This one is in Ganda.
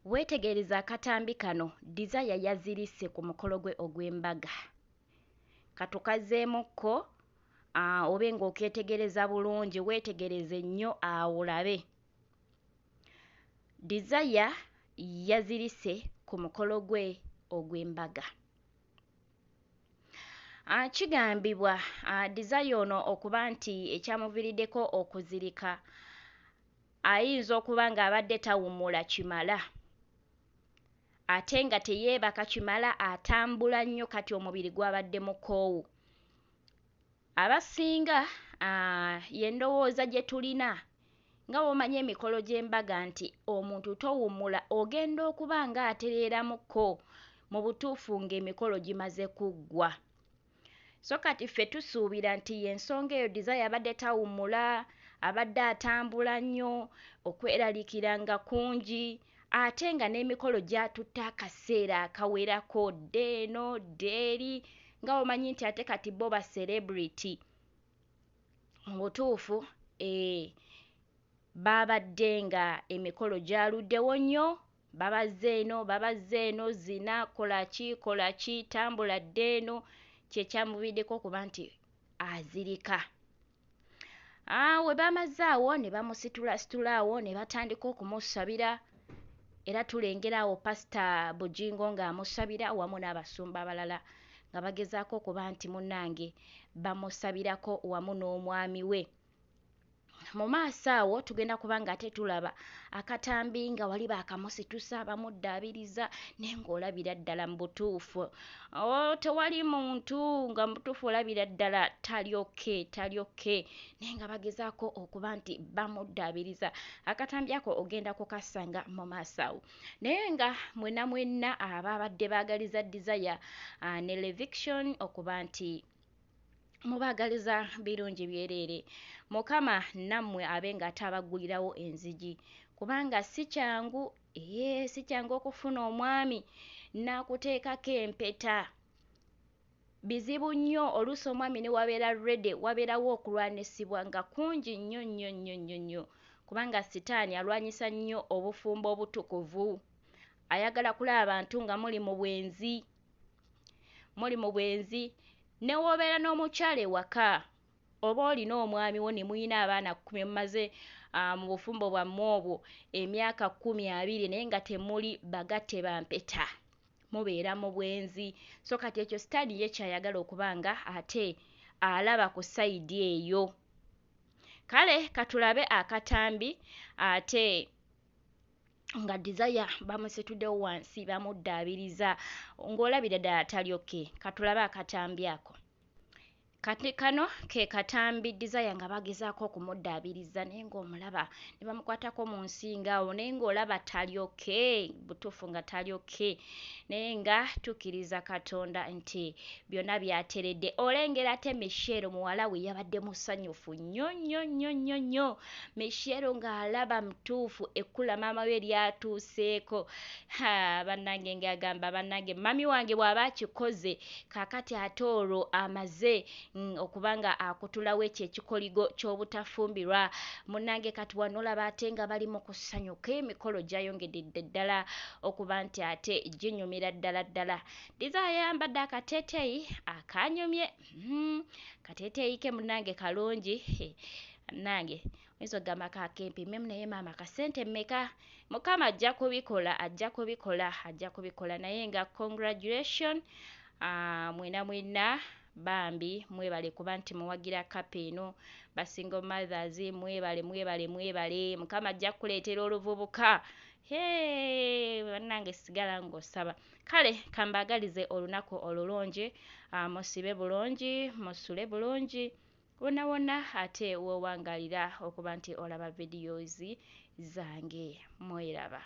Weetegereza akatambi kano Desire yazirise ku mukolo gwe ogw'embaga. Katukazeemukko obe ng'okeetegereza bulungi, weetegereze nnyo awo olabe. Desire yazirise ku mukolo gwe ogw'embaga. Kigambibwa Desire ono okuba nti ekyamuviiriddeko okuzirika ayinza okuba ng'abadde tawummula kimala ate nga teyeebaka kimala, atambula nnyo kati omubiri gwabadde mukoowu. Abasinga y'endowooza gye tulina nga bw'omanyi emikolo gy'embaga nti omuntu towummula, ogenda okuba ng'atereeramukko mu butuufu ng'emikolo gimaze kuggwa. So kati ffe tusuubira nti y'ensonga eyo Desire abadde tawummula, abadde atambula nnyo, okweraliikira nga kungi, ate nga n'emikolo gy'atutte akaseera akawerako dda eno dda eri, nga bw'omanyi nti ate kati bo ba celebrity. Mu butuufu baabadde nga emikolo gyaluddewo nnyo, babazze eno, zina, kola ki, tambula dda eno, kye kyamuviiriddeko okuba nti azirika. We bamaze awo ne bamusitula awo ne batandika okumusabira, era tulengera awo Pastor Bugingo ng'amusabira wamu n'abasumba abalala nga bagezaako okuba nti munnange bamusabirako wamu n'omwami we. Mu maaso awo tugenda kuba nga ate tulaba akatambi nga wali baakamusitusa bamuddaabiriza naye ng'olabira ddala mu butuufu tewali muntu, nga mu butuufu olabira ddala tali okay naye nga bagezaako okuba nti bamuddaabiriza. Akatambi ako ogenda kukasanga mu maaso awo. Naye nga mwenna ababadde baagaliza Desire ne Leviction okuba nti mubaagaliza birungi byereere. Mukama nammwe abe ng'ate abaggulirawo enzigi kubanga si kyangu okufuna omwami n'akuteekako empeta. Bizibu nnyo oluusi omwami ne wabeera ready, wabeerawo okulwanisibwa nga kungi nnyo kubanga sitaani alwanyisa nnyo obufumbo obutukuvu. Ayagala kulaba abantu nga muli mu bwenzi. Ne w'obeera n'omukyala ewaka oba olina omwami wo ne muyina abaana 10 mumaze mu bufumbo bwammwe obwo emyaka 12 naye nga temuli bagatte ba mpeta, mubeera mu bwenzi. So kati ekyo sitaani ye kyayagala okuba nga ate alaba ku sayidi eyo. Kale katulabe akatambi ate nga Desire bamusituddewo wansi bamuddaabiriza ng'olabira ddala tali okay. Katulabe akatambi ako. Kati kano ke katambi Desire nga bagezaako okumuddaabiriza naye ng'omulaba ne bamukwatako mu nsinga awo naye ng'olaba tali okay, butuufu nga tali okay. Naye nga tukkiriza Katonda nti byonna byateredde. Olengera ate Michelle muwala we yabadde musanyufu nnyo. Michelle ng'alaba mutuufu ekkula maama we lyatuuseeko. Bannange ng'agamba bannange mami wange bw'aba akikoze kaakati ate olwo amaze okuba nga akutulawo ekyo ekikoligo ky'obutafumbirwa. Munnange kati wano olaba ate nga bali mu kusanyuka, emikolo gyayongedde ddala okuba nti ate ginyumira ddala. Desire yayambadde akateeteeyi akanyumye. Kateeteeyi ke munnange kalungi. Munnange oyinza okugamba kakempi mmemu naye maama kasente mmeka? Mukama ajja kubikola naye nga congratulation mwenna bambi mwebale kuba nti muwagira kapa eno. Basingle mothers mwebale. Mukama ajja kuleetera oluvubuka. Bannange sigala ng'osaba. Kale kambaagalize olunaku olulungi, musibe bulungi, musule bulungi wonna ate weewangaalira okuba nti olaba videos zange. Mweraba.